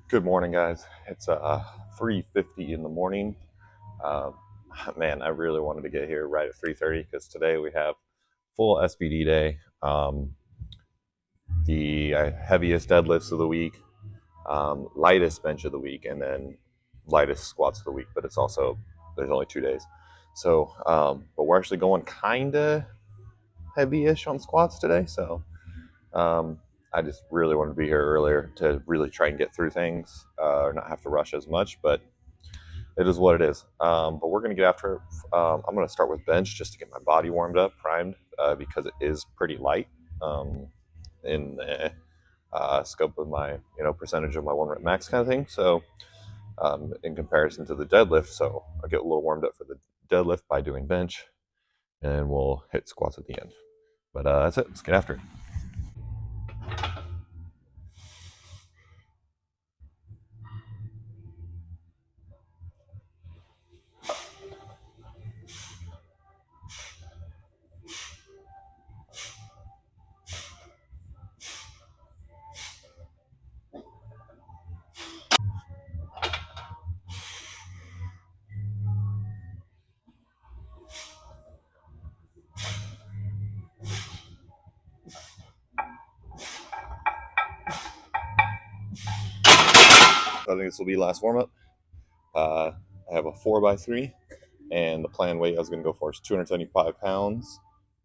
Good morning, guys. It's 3:50 in the morning. Uh, Man, I really wanted to get here right at 3:30 because today we have full SBD day. The heaviest deadlifts of the week, lightest bench of the week, and then lightest squats of the week. But it's also there's only 2 days, so but we're actually going kind of heavy-ish on squats today. So um, I just really wanted to be here earlier to really try and get through things or not have to rush as much, but it is what it is. But we're going to get after it. I'm going to start with bench just to get my body warmed up, primed, because it is pretty light in the scope of my, percentage of my 1 rep max kind of thing. So in comparison to the deadlift, so I'll get a little warmed up for the deadlift by doing bench, and we'll hit squats at the end. But that's it. Let's get after it. I think this will be last warm up. I have a 4x3, and the planned weight I was going to go for is 275 pounds.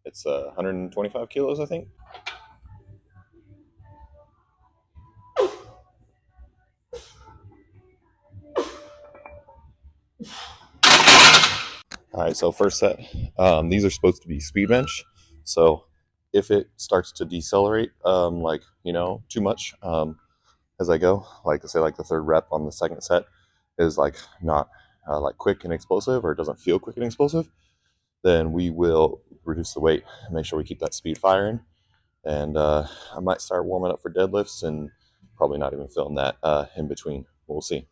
It's 125 kilos, I think. All right, so first set. These are supposed to be speed bench. So if it starts to decelerate, too much as I go, like say like the third rep on the second set is like not like quick and explosive, or it doesn't feel quick and explosive, then we will reduce the weight and make sure we keep that speed firing. And I might start warming up for deadlifts and probably not even film that in between. We'll see.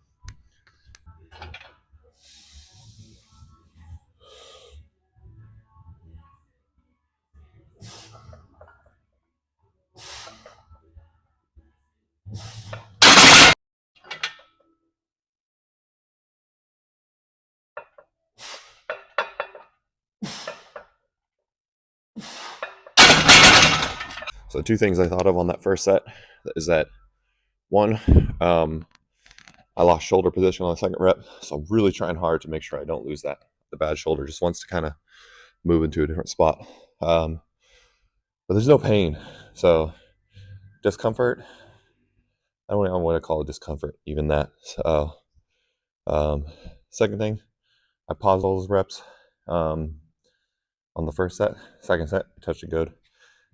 So two things I thought of on that first set is that one, I lost shoulder position on the second rep, so I'm really trying hard to make sure I don't lose that. The bad shoulder just wants to kind of move into a different spot. But there's no pain, so discomfort. I don't know what to call it, discomfort, even that. So, second thing, I paused all those reps on the first set. Second set, touch and go.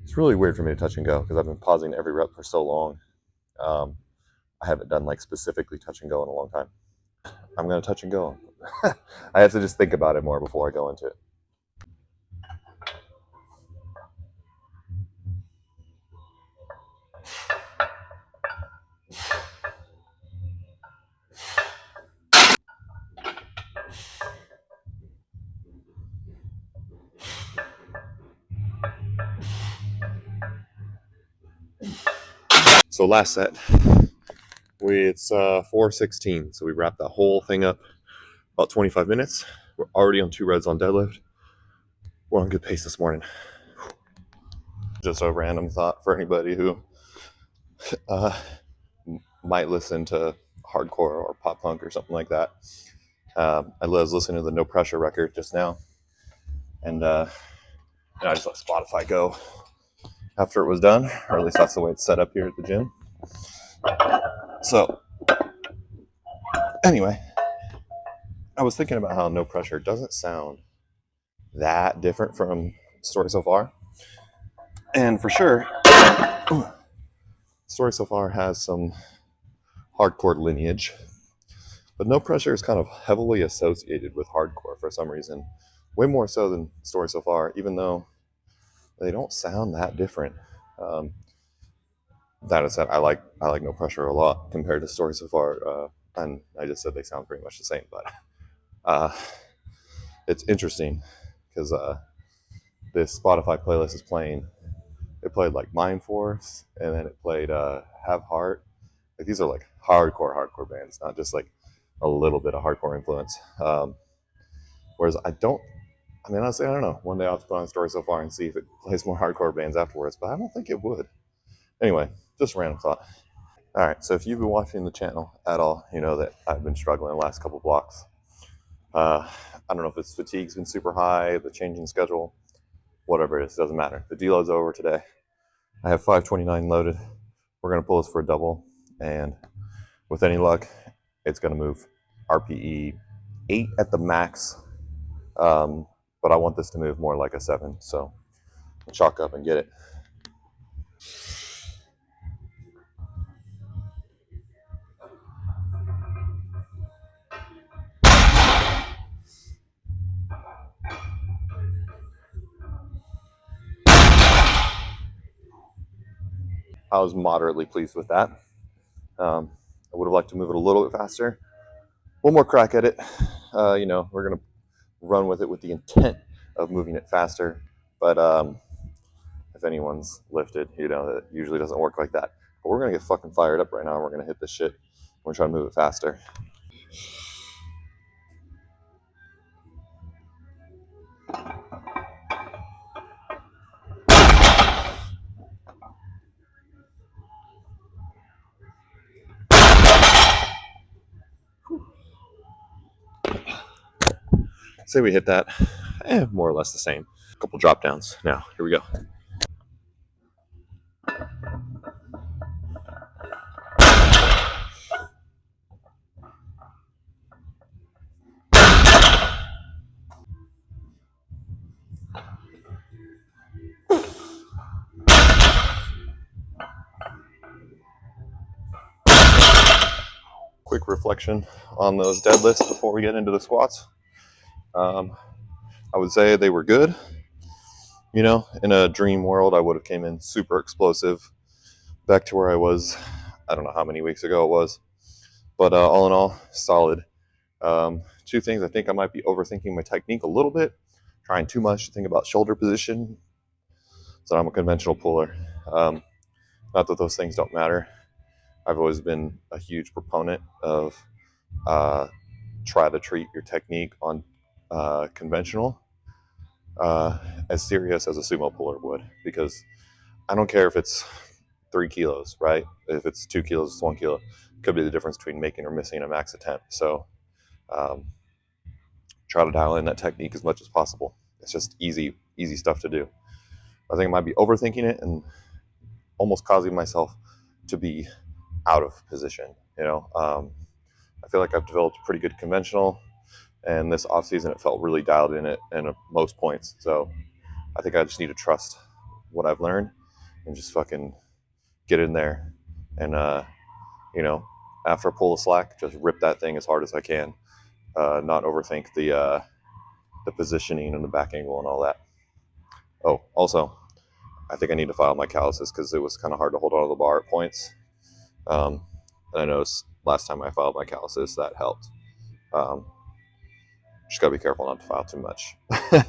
It's really weird for me to touch and go because I've been pausing every rep for so long. I haven't done like specifically touch and go in a long time. I'm going to touch and go. I have to just think about it more before I go into it. So last set, it's 4:16. So we wrapped that whole thing up about 25 minutes. We're already on 2 reds on deadlift. We're on good pace this morning. Just a random thought for anybody who might listen to hardcore or pop punk or something like that. I was listening to the No Pressure record just now, and I just let Spotify go after it was done, or at least that's the way it's set up here at the gym. So anyway, I was thinking about how No Pressure doesn't sound that different from Story So Far, and for sure, Story So Far has some hardcore lineage, but No Pressure is kind of heavily associated with hardcore for some reason, way more so than Story So Far, even though they don't sound that different. That said, I like No Pressure a lot compared to Story So Far, and I just said they sound pretty much the same, but it's interesting because this Spotify playlist is playing. It played like Mind Force, and then it played Have Heart, Like these are like hardcore bands, not just like a little bit of hardcore influence. Whereas I mean, honestly, I don't know. One day I'll have to put on Story So Far and see if it plays more hardcore bands afterwards, but I don't think it would. Anyway, just a random thought. All right, so if you've been watching the channel at all, you know that I've been struggling the last couple blocks. I don't know if it's fatigue's been super high, the changing schedule, whatever it is, doesn't matter. The deload's over today. I have 529 loaded. We're going to pull this for a double, and with any luck, it's going to move RPE 8 at the max, but I want this to move more like a 7, so chalk up and get it. I was moderately pleased with that. I would have liked to move it a little bit faster. One more crack at it. We're going to run with it with the intent of moving it faster, but if anyone's lifted, that usually doesn't work like that. But we're going to get fucking fired up right now. We're going to hit this shit. We're trying to move it faster. Say we hit that, more or less the same. A couple drop downs. Now, here we go. Quick reflection on those deadlifts before we get into the squats. I would say they were good. In a dream world, I would have came in super explosive, back to where I was. I don't know how many weeks ago it was, but all in all, solid. Two things, I think I might be overthinking my technique a little bit, trying too much to think about shoulder position. So I'm a conventional puller. Not that those things don't matter. I've always been a huge proponent of try to treat your technique on conventional as serious as a sumo puller would, because I don't care if it's 3 kilos, right? If it's 2 kilos, it's 1 kilo. It could be the difference between making or missing a max attempt. So try to dial in that technique as much as possible. It's just easy stuff to do. I think I might be overthinking it and almost causing myself to be out of position. I feel like I've developed a pretty good conventional, and this off season it felt really dialed in at most points. So I think I just need to trust what I've learned and just fucking get in there and after I pull the slack, just rip that thing as hard as I can. Not overthink the positioning and the back angle and all that. Oh, also, I think I need to file my calluses because it was kind of hard to hold on to the bar at points. And I noticed last time I filed my calluses, that helped. Just gotta be careful not to file too much. But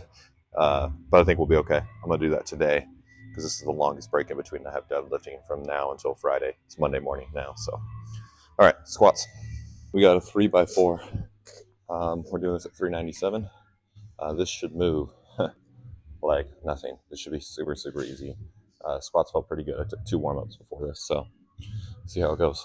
I think we'll be okay. I'm gonna do that today because this is the longest break in between I have deadlifting from now until Friday. It's Monday morning now. So, all right, squats. We got a 3x4. We're doing this at 397. This should move like nothing. This should be super easy. Squats felt pretty good. I took 2 warm-ups before this, so see how it goes.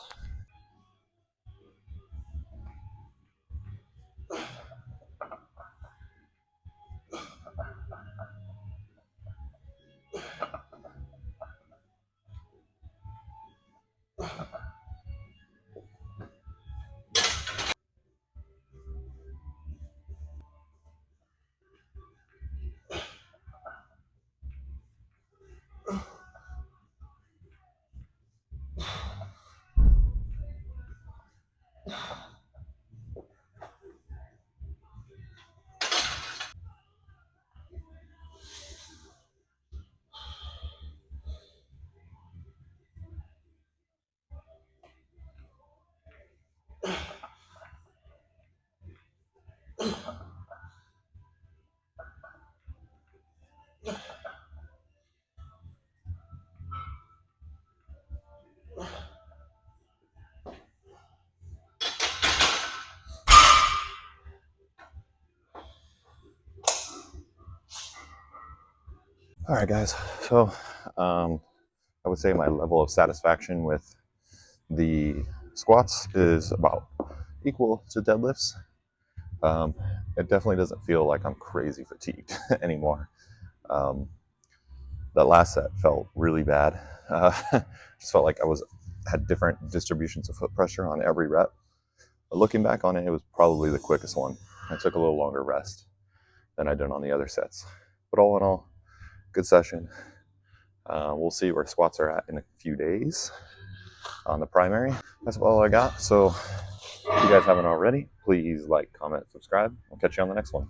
All right, guys. So I would say my level of satisfaction with the squats is about equal to deadlifts. It definitely doesn't feel like I'm crazy fatigued anymore. Um, that last set felt really bad. Just felt like I had different distributions of foot pressure on every rep. But looking back on it, it was probably the quickest one. I took a little longer rest than I did on the other sets. But all in all, good session. We'll see where squats are at in a few days on the primary. That's all I got. So if you guys haven't already, please like, comment, subscribe. I'll catch you on the next one.